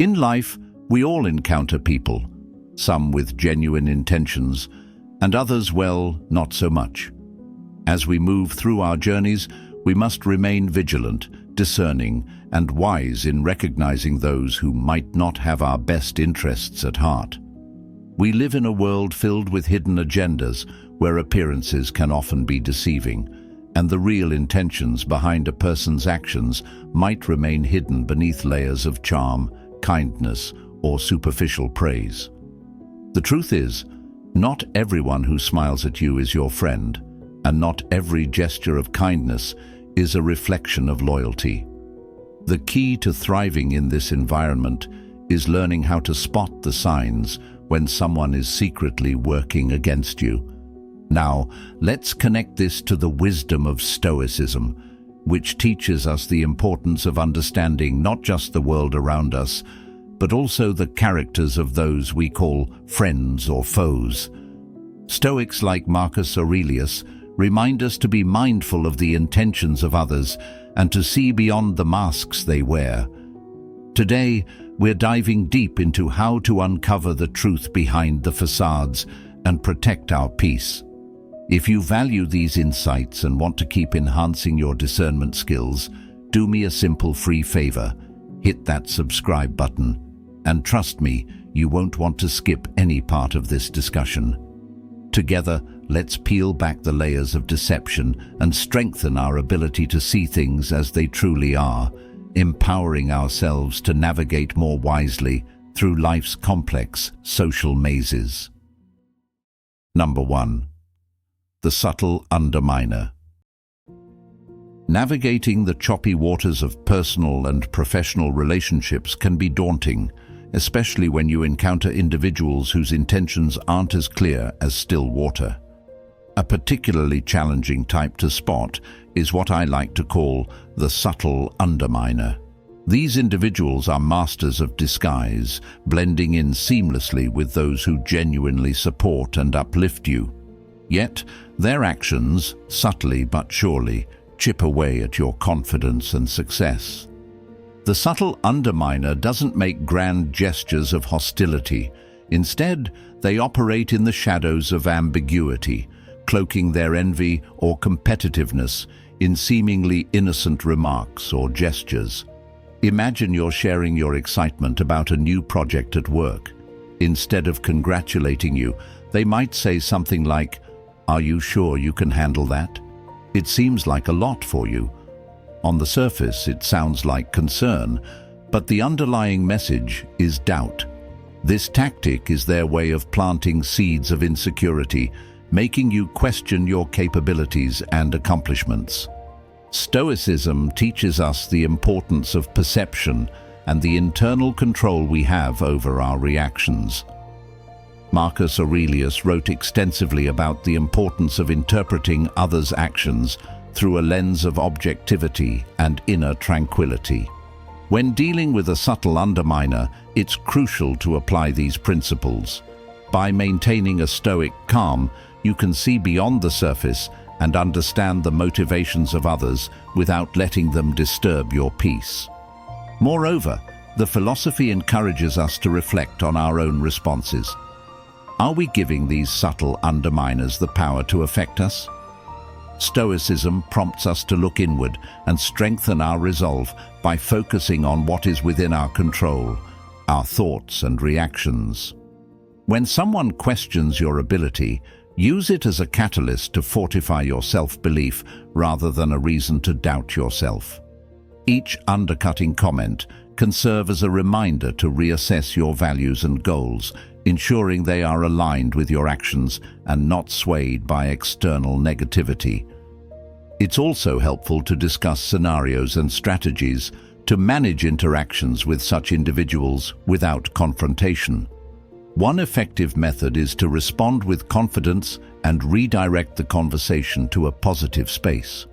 In life, we all encounter people, some with genuine intentions, and others, well, not so much. As we move through our journeys, we must remain vigilant, discerning, and wise in recognizing those who might not have our best interests at heart. We live in a world filled with hidden agendas where appearances can often be deceiving, and the real intentions behind a person's actions might remain hidden beneath layers of charm, kindness, or superficial praise. The truth is, not everyone who smiles at you is your friend, and not every gesture of kindness is a reflection of loyalty. The key to thriving in this environment is learning how to spot the signs when someone is secretly working against you. Now, let's connect this to the wisdom of Stoicism, which teaches us the importance of understanding not just the world around us, but also the characters of those we call friends or foes. Stoics like Marcus Aurelius remind us to be mindful of the intentions of others and to see beyond the masks they wear. Today, we're diving deep into how to uncover the truth behind the facades and protect our peace. If you value these insights and want to keep enhancing your discernment skills, do me a simple free favor. Hit that subscribe button. And trust me, you won't want to skip any part of this discussion. Together, let's peel back the layers of deception and strengthen our ability to see things as they truly are, empowering ourselves to navigate more wisely through life's complex social mazes. Number 1. The subtle underminer. Navigating the choppy waters of personal and professional relationships can be daunting, especially when you encounter individuals whose intentions aren't as clear as still water. A particularly challenging type to spot is what I like to call the subtle underminer. These individuals are masters of disguise, blending in seamlessly with those who genuinely support and uplift you. Yet, their actions, subtly but surely, chip away at your confidence and success. The subtle underminer doesn't make grand gestures of hostility. Instead, they operate in the shadows of ambiguity, cloaking their envy or competitiveness in seemingly innocent remarks or gestures. Imagine you're sharing your excitement about a new project at work. Instead of congratulating you, they might say something like, "Are you sure you can handle that? It seems like a lot for you." On the surface, it sounds like concern, but the underlying message is doubt. This tactic is their way of planting seeds of insecurity, making you question your capabilities and accomplishments. Stoicism teaches us the importance of perception and the internal control we have over our reactions. Marcus Aurelius wrote extensively about the importance of interpreting others' actions through a lens of objectivity and inner tranquility. When dealing with a subtle underminer, it's crucial to apply these principles. By maintaining a stoic calm, you can see beyond the surface and understand the motivations of others without letting them disturb your peace. Moreover, the philosophy encourages us to reflect on our own responses. Are we giving these subtle underminers the power to affect us? Stoicism prompts us to look inward and strengthen our resolve by focusing on what is within our control, our thoughts and reactions. When someone questions your ability, use it as a catalyst to fortify your self-belief rather than a reason to doubt yourself. Each undercutting comment can serve as a reminder to reassess your values and goals, ensuring they are aligned with your actions and not swayed by external negativity. It's also helpful to discuss scenarios and strategies to manage interactions with such individuals without confrontation. One effective method is to respond with confidence and redirect the conversation to a positive space.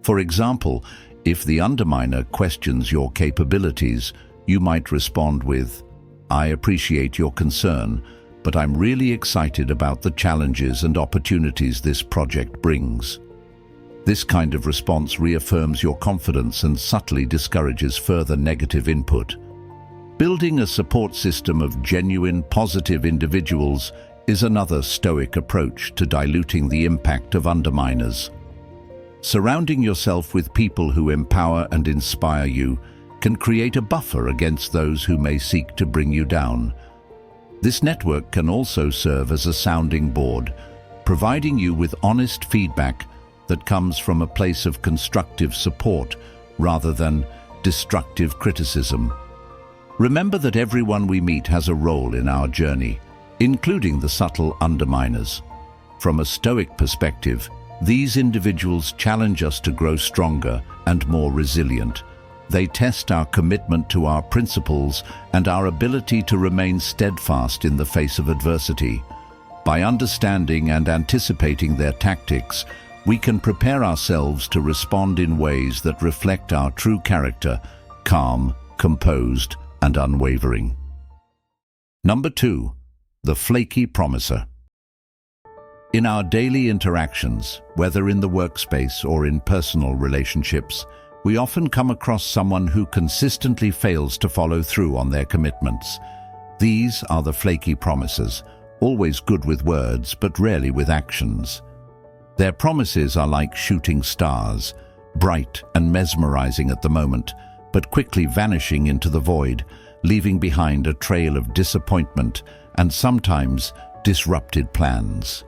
For example, if the underminer questions your capabilities, you might respond with, "I appreciate your concern, but I'm really excited about the challenges and opportunities this project brings." This kind of response reaffirms your confidence and subtly discourages further negative input. Building a support system of genuine, positive individuals is another Stoic approach to diluting the impact of underminers. Surrounding yourself with people who empower and inspire you can create a buffer against those who may seek to bring you down. This network can also serve as a sounding board, providing you with honest feedback that comes from a place of constructive support rather than destructive criticism. Remember that everyone we meet has a role in our journey, including the subtle underminers. From a Stoic perspective, these individuals challenge us to grow stronger and more resilient. They test our commitment to our principles and our ability to remain steadfast in the face of adversity. By understanding and anticipating their tactics, we can prepare ourselves to respond in ways that reflect our true character, calm, composed, and unwavering. Number 2. The flaky promiser. In our daily interactions, whether in the workspace or in personal relationships, we often come across someone who consistently fails to follow through on their commitments. These are the flaky promisers, always good with words but rarely with actions. Their promises are like shooting stars, bright and mesmerizing at the moment, but quickly vanishing into the void, leaving behind a trail of disappointment and sometimes disrupted plans.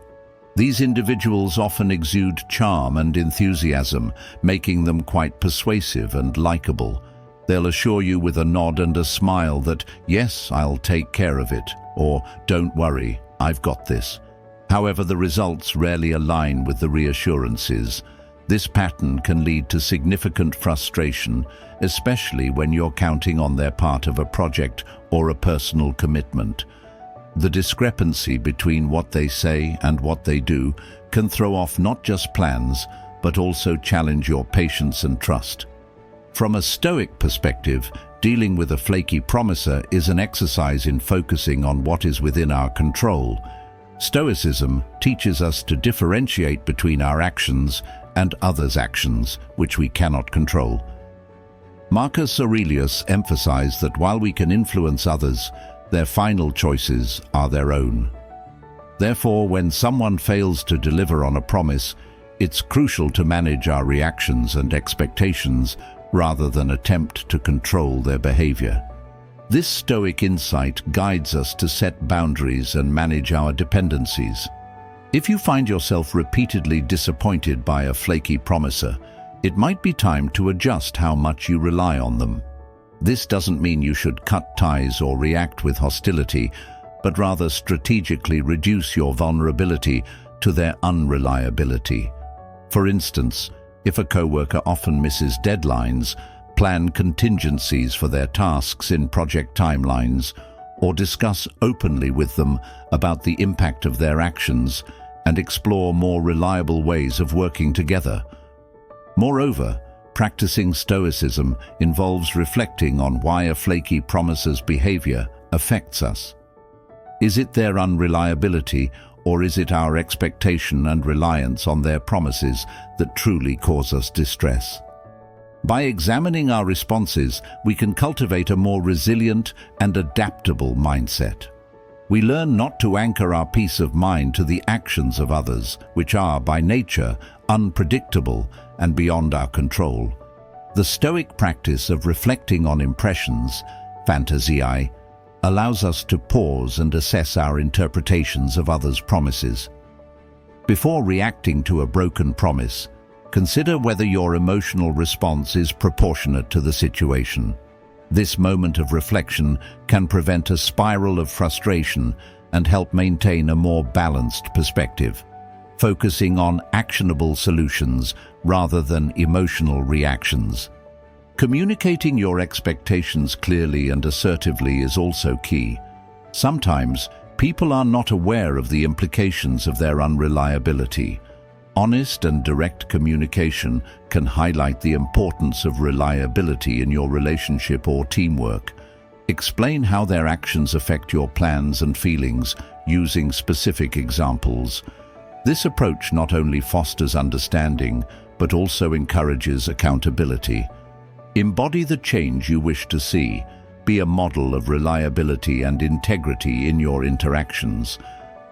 These individuals often exude charm and enthusiasm, making them quite persuasive and likable. They'll assure you with a nod and a smile that, yes, I'll take care of it, or don't worry, I've got this. However, the results rarely align with the reassurances. This pattern can lead to significant frustration, especially when you're counting on their part of a project or a personal commitment. The discrepancy between what they say and what they do can throw off not just plans, but also challenge your patience and trust. From a Stoic perspective, dealing with a flaky promiser is an exercise in focusing on what is within our control. Stoicism teaches us to differentiate between our actions and others' actions, which we cannot control. Marcus Aurelius emphasized that while we can influence others, their final choices are their own. Therefore, when someone fails to deliver on a promise, it's crucial to manage our reactions and expectations rather than attempt to control their behavior. This Stoic insight guides us to set boundaries and manage our dependencies. If you find yourself repeatedly disappointed by a flaky promiser, it might be time to adjust how much you rely on them. This doesn't mean you should cut ties or react with hostility, but rather strategically reduce your vulnerability to their unreliability. For instance, if a coworker often misses deadlines, plan contingencies for their tasks in project timelines, or discuss openly with them about the impact of their actions and explore more reliable ways of working together. Moreover, practicing Stoicism involves reflecting on why a flaky promiser's behavior affects us. Is it their unreliability, or is it our expectation and reliance on their promises that truly cause us distress? By examining our responses, we can cultivate a more resilient and adaptable mindset. We learn not to anchor our peace of mind to the actions of others, which are, by nature, unpredictable and beyond our control. The Stoic practice of reflecting on impressions, fantasiae, allows us to pause and assess our interpretations of others' promises. Before reacting to a broken promise, consider whether your emotional response is proportionate to the situation. This moment of reflection can prevent a spiral of frustration and help maintain a more balanced perspective, focusing on actionable solutions rather than emotional reactions. Communicating your expectations clearly and assertively is also key. Sometimes, people are not aware of the implications of their unreliability. Honest and direct communication can highlight the importance of reliability in your relationship or teamwork. Explain how their actions affect your plans and feelings using specific examples. This approach not only fosters understanding, but also encourages accountability. Embody the change you wish to see, Be a model of reliability and integrity in your interactions.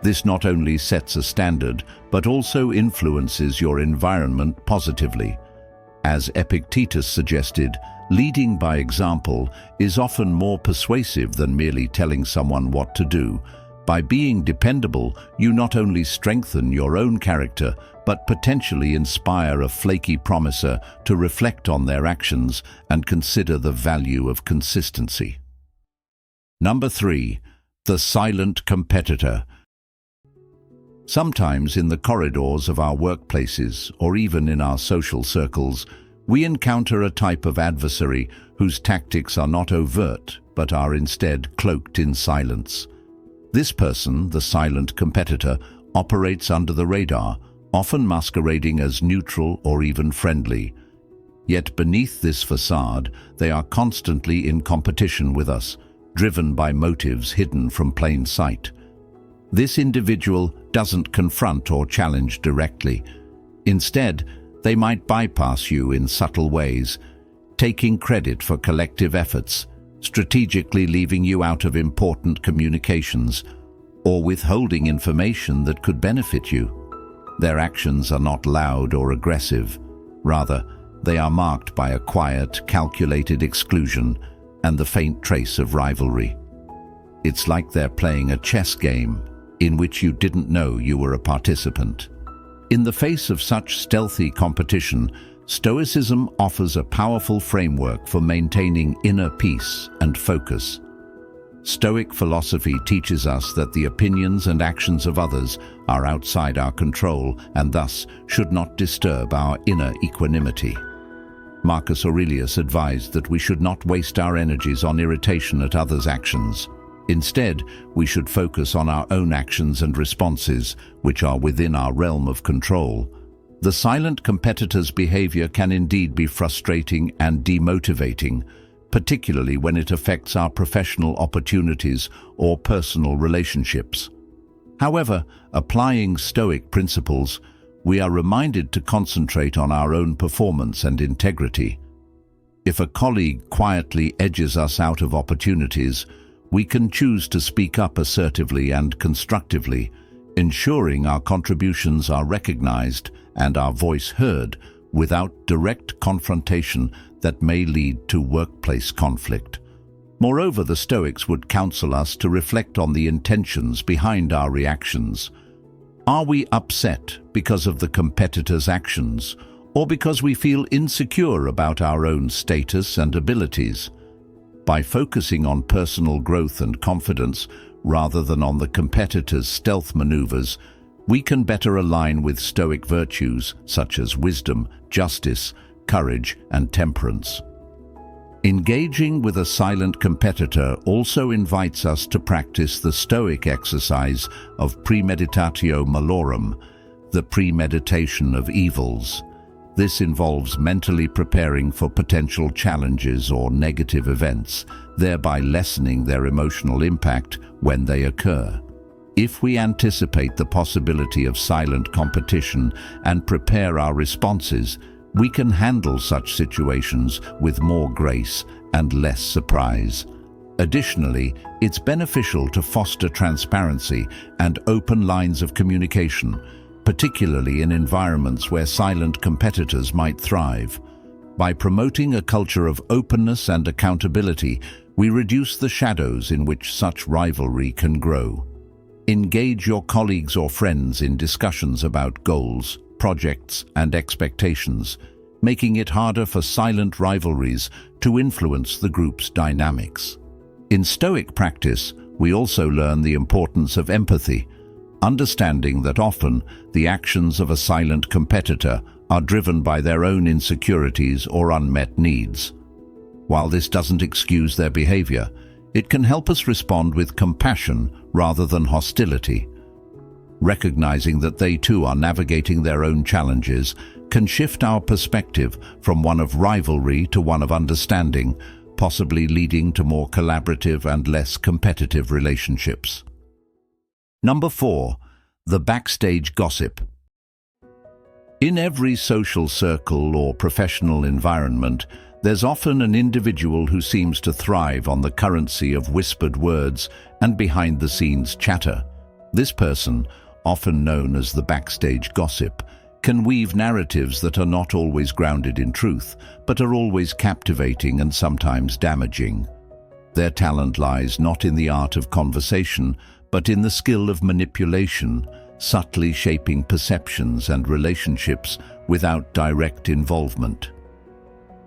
This not only sets a standard, but also influences your environment positively. As Epictetus suggested, leading by example is often more persuasive than merely telling someone what to do. By being dependable, you not only strengthen your own character, but potentially inspire a flaky promiser to reflect on their actions and consider the value of consistency. Number 3. The silent competitor. Sometimes in the corridors of our workplaces, or even in our social circles, we encounter a type of adversary whose tactics are not overt, but are instead cloaked in silence. This person, the silent competitor, operates under the radar, often masquerading as neutral or even friendly. Yet beneath this facade, they are constantly in competition with us, driven by motives hidden from plain sight. This individual doesn't confront or challenge directly. Instead, they might bypass you in subtle ways, taking credit for collective efforts, strategically leaving you out of important communications, or withholding information that could benefit you. Their actions are not loud or aggressive. Rather, they are marked by a quiet, calculated exclusion and the faint trace of rivalry. It's like they're playing a chess game in which you didn't know you were a participant. In the face of such stealthy competition, Stoicism offers a powerful framework for maintaining inner peace and focus. Stoic philosophy teaches us that the opinions and actions of others are outside our control and thus should not disturb our inner equanimity. Marcus Aurelius advised that we should not waste our energies on irritation at others' actions. Instead, we should focus on our own actions and responses, which are within our realm of control. The silent competitor's behavior can indeed be frustrating and demotivating, particularly when it affects our professional opportunities or personal relationships. However, applying Stoic principles, we are reminded to concentrate on our own performance and integrity. If a colleague quietly edges us out of opportunities, we can choose to speak up assertively and constructively, ensuring our contributions are recognized and our voice heard without direct confrontation that may lead to workplace conflict. Moreover, the Stoics would counsel us to reflect on the intentions behind our reactions. Are we upset because of the competitor's actions, or because we feel insecure about our own status and abilities? By focusing on personal growth and confidence rather than on the competitor's stealth maneuvers, we can better align with Stoic virtues such as wisdom, justice, courage, and temperance. Engaging with a silent competitor also invites us to practice the Stoic exercise of premeditatio malorum, the premeditation of evils. This involves mentally preparing for potential challenges or negative events, thereby lessening their emotional impact when they occur. If we anticipate the possibility of silent competition and prepare our responses, we can handle such situations with more grace and less surprise. Additionally, it's beneficial to foster transparency and open lines of communication, particularly in environments where silent competitors might thrive. By promoting a culture of openness and accountability, we reduce the shadows in which such rivalry can grow. Engage your colleagues or friends in discussions about goals, projects, and expectations, making it harder for silent rivalries to influence the group's dynamics. In Stoic practice, we also learn the importance of empathy, understanding that often the actions of a silent competitor are driven by their own insecurities or unmet needs. While this doesn't excuse their behavior, it can help us respond with compassion rather than hostility. Recognizing that they too are navigating their own challenges can shift our perspective from one of rivalry to one of understanding, possibly leading to more collaborative and less competitive relationships. Number 4. The backstage gossip. In every social circle or professional environment, There's often an individual who seems to thrive on the currency of whispered words and behind-the-scenes chatter. This person, often known as the backstage gossip, can weave narratives that are not always grounded in truth, but are always captivating and sometimes damaging. Their talent lies not in the art of conversation, but in the skill of manipulation, subtly shaping perceptions and relationships without direct involvement.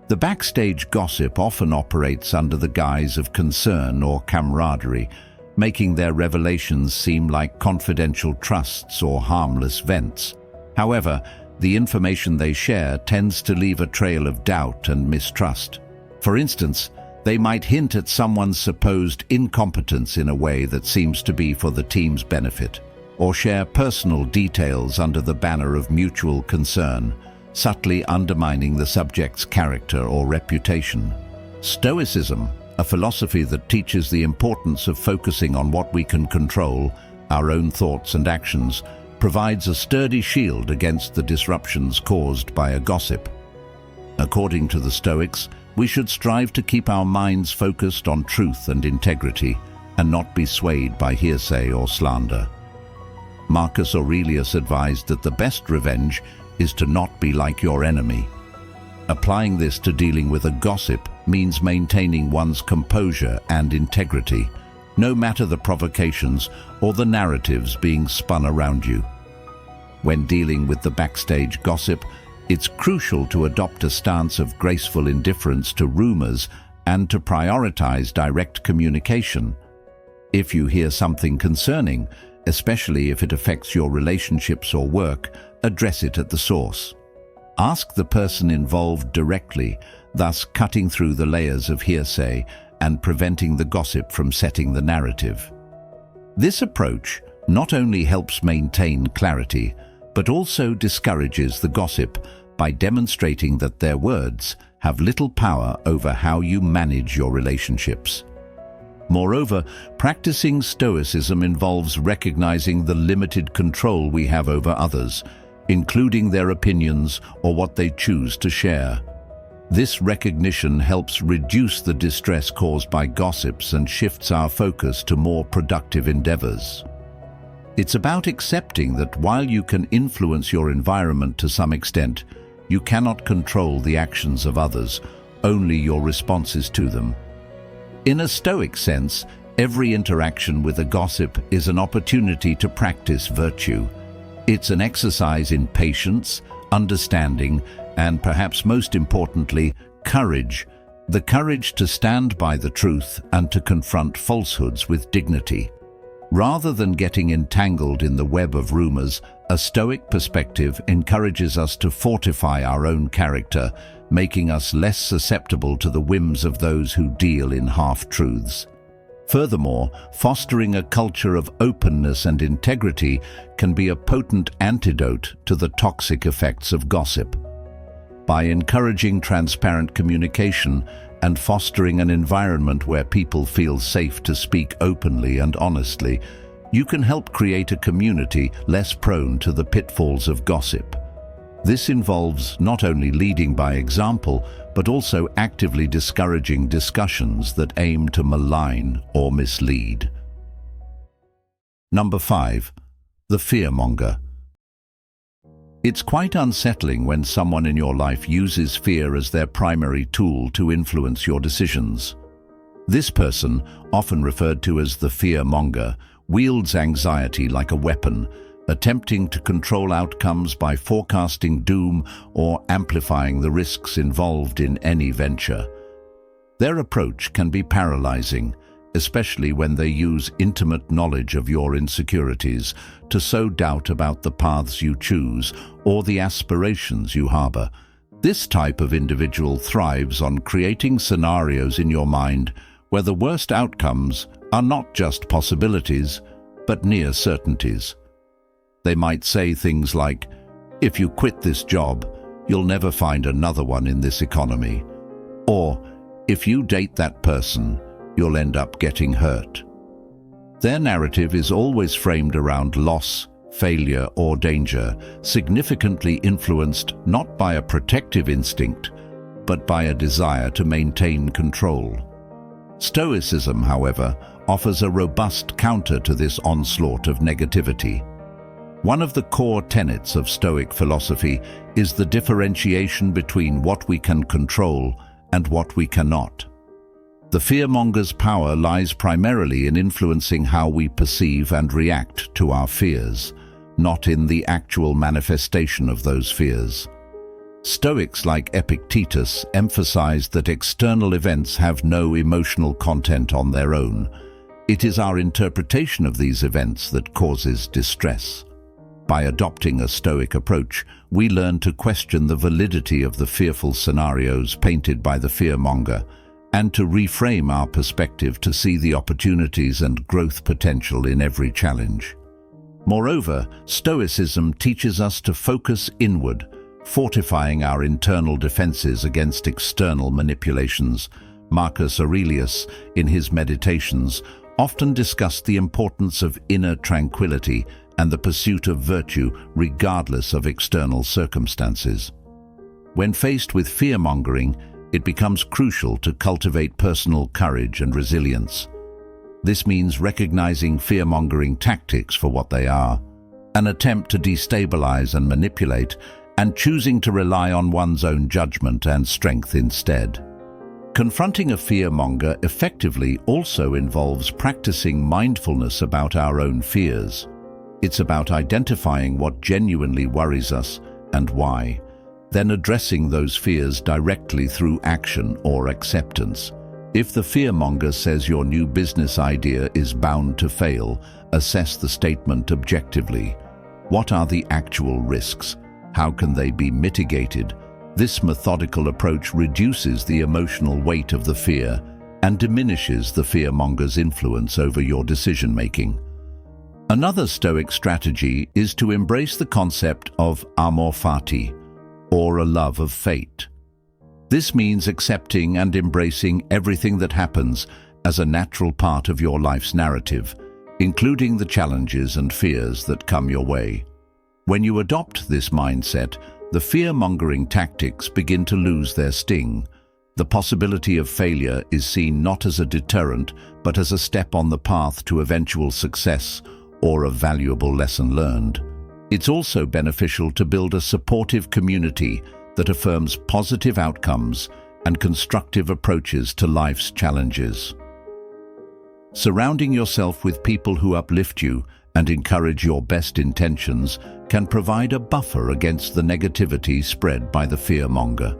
The backstage gossip often operates under the guise of concern or camaraderie, making their revelations seem like confidential trusts or harmless vents. However, the information they share tends to leave a trail of doubt and mistrust. For instance, they might hint at someone's supposed incompetence in a way that seems to be for the team's benefit, or share personal details under the banner of mutual concern, subtly undermining the subject's character or reputation. Stoicism, a philosophy that teaches the importance of focusing on what we can control, our own thoughts and actions, provides a sturdy shield against the disruptions caused by a gossip. According to the Stoics, we should strive to keep our minds focused on truth and integrity, and not be swayed by hearsay or slander. Marcus Aurelius advised that the best revenge is to not be like your enemy. Applying this to dealing with a gossip means maintaining one's composure and integrity, no matter the provocations or the narratives being spun around you. When dealing with the backstage gossip, it's crucial to adopt a stance of graceful indifference to rumors and to prioritize direct communication. If you hear something concerning, especially if it affects your relationships or work, address it at the source. Ask the person involved directly, thus cutting through the layers of hearsay and preventing the gossip from setting the narrative. This approach not only helps maintain clarity, but also discourages the gossip by demonstrating that their words have little power over how you manage your relationships. Moreover, practicing Stoicism involves recognizing the limited control we have over others, including their opinions or what they choose to share. This recognition helps reduce the distress caused by gossips and shifts our focus to more productive endeavors. It's about accepting that while you can influence your environment to some extent, you cannot control the actions of others, only your responses to them. In a Stoic sense, every interaction with a gossip is an opportunity to practice virtue. It's an exercise in patience, understanding, and perhaps most importantly, courage. The courage to stand by the truth and to confront falsehoods with dignity. Rather than getting entangled in the web of rumors, a Stoic perspective encourages us to fortify our own character, making us less susceptible to the whims of those who deal in half-truths. Furthermore, fostering a culture of openness and integrity can be a potent antidote to the toxic effects of gossip. By encouraging transparent communication and fostering an environment where people feel safe to speak openly and honestly, you can help create a community less prone to the pitfalls of gossip. This involves not only leading by example, but also actively discouraging discussions that aim to malign or mislead. Number 5. The fearmonger. It's quite unsettling when someone in your life uses fear as their primary tool to influence your decisions. This person, often referred to as the fearmonger, wields anxiety like a weapon, attempting to control outcomes by forecasting doom or amplifying the risks involved in any venture. Their approach can be paralyzing, especially when they use intimate knowledge of your insecurities to sow doubt about the paths you choose or the aspirations you harbor. This type of individual thrives on creating scenarios in your mind where the worst outcomes are not just possibilities, but near certainties. They might say things like, "If you quit this job, you'll never find another one in this economy," or "If you date that person, you'll end up getting hurt." Their narrative is always framed around loss, failure, or danger, significantly influenced not by a protective instinct, but by a desire to maintain control. Stoicism, however, offers a robust counter to this onslaught of negativity. One of the core tenets of Stoic philosophy is the differentiation between what we can control and what we cannot. The fearmonger's power lies primarily in influencing how we perceive and react to our fears, not in the actual manifestation of those fears. Stoics like Epictetus emphasized that external events have no emotional content on their own. It is our interpretation of these events that causes distress. By adopting a Stoic approach, we learn to question the validity of the fearful scenarios painted by the fearmonger, and to reframe our perspective to see the opportunities and growth potential in every challenge. Moreover, Stoicism teaches us to focus inward, fortifying our internal defenses against external manipulations. Marcus Aurelius, in his Meditations, often discussed the importance of inner tranquility and the pursuit of virtue regardless of external circumstances. When faced with fear-mongering, it becomes crucial to cultivate personal courage and resilience. This means recognizing fear-mongering tactics for what they are, an attempt to destabilize and manipulate, and choosing to rely on one's own judgment and strength instead. Confronting a fearmonger effectively also involves practicing mindfulness about our own fears. It's about identifying what genuinely worries us and why, then addressing those fears directly through action or acceptance. If the fearmonger says your new business idea is bound to fail, assess the statement objectively. What are the actual risks? How can they be mitigated? This methodical approach reduces the emotional weight of the fear and diminishes the fearmonger's influence over your decision-making. Another Stoic strategy is to embrace the concept of amor fati, or a love of fate. This means accepting and embracing everything that happens as a natural part of your life's narrative, including the challenges and fears that come your way. When you adopt this mindset, the fear-mongering tactics begin to lose their sting. The possibility of failure is seen not as a deterrent, but as a step on the path to eventual success or a valuable lesson learned. It's also beneficial to build a supportive community that affirms positive outcomes and constructive approaches to life's challenges. Surrounding yourself with people who uplift you and encourage your best intentions can provide a buffer against the negativity spread by the fearmonger.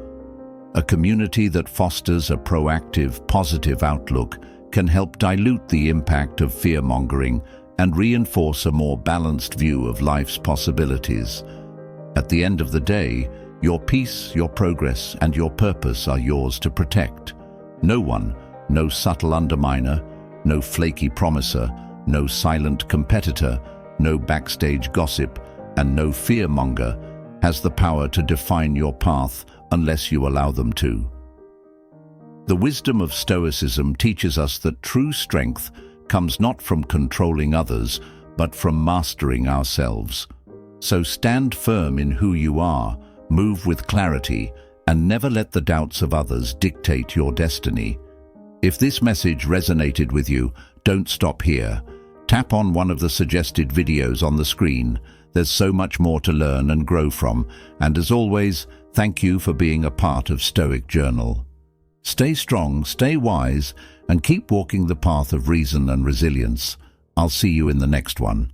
A community that fosters a proactive, positive outlook can help dilute the impact of fear-mongering and reinforce a more balanced view of life's possibilities. At the end of the day, your peace, your progress, and your purpose are yours to protect. No one, no subtle underminer, no flaky promiser, no silent competitor, no backstage gossip, and no fearmonger has the power to define your path unless you allow them to. The wisdom of Stoicism teaches us that true strength comes not from controlling others, but from mastering ourselves. So stand firm in who you are, move with clarity, and never let the doubts of others dictate your destiny. If this message resonated with you, don't stop here. Tap on one of the suggested videos on the screen. There's so much more to learn and grow from, and as always, thank you for being a part of Stoic Journal. Stay strong, stay wise, and keep walking the path of reason and resilience. I'll see you in the next one.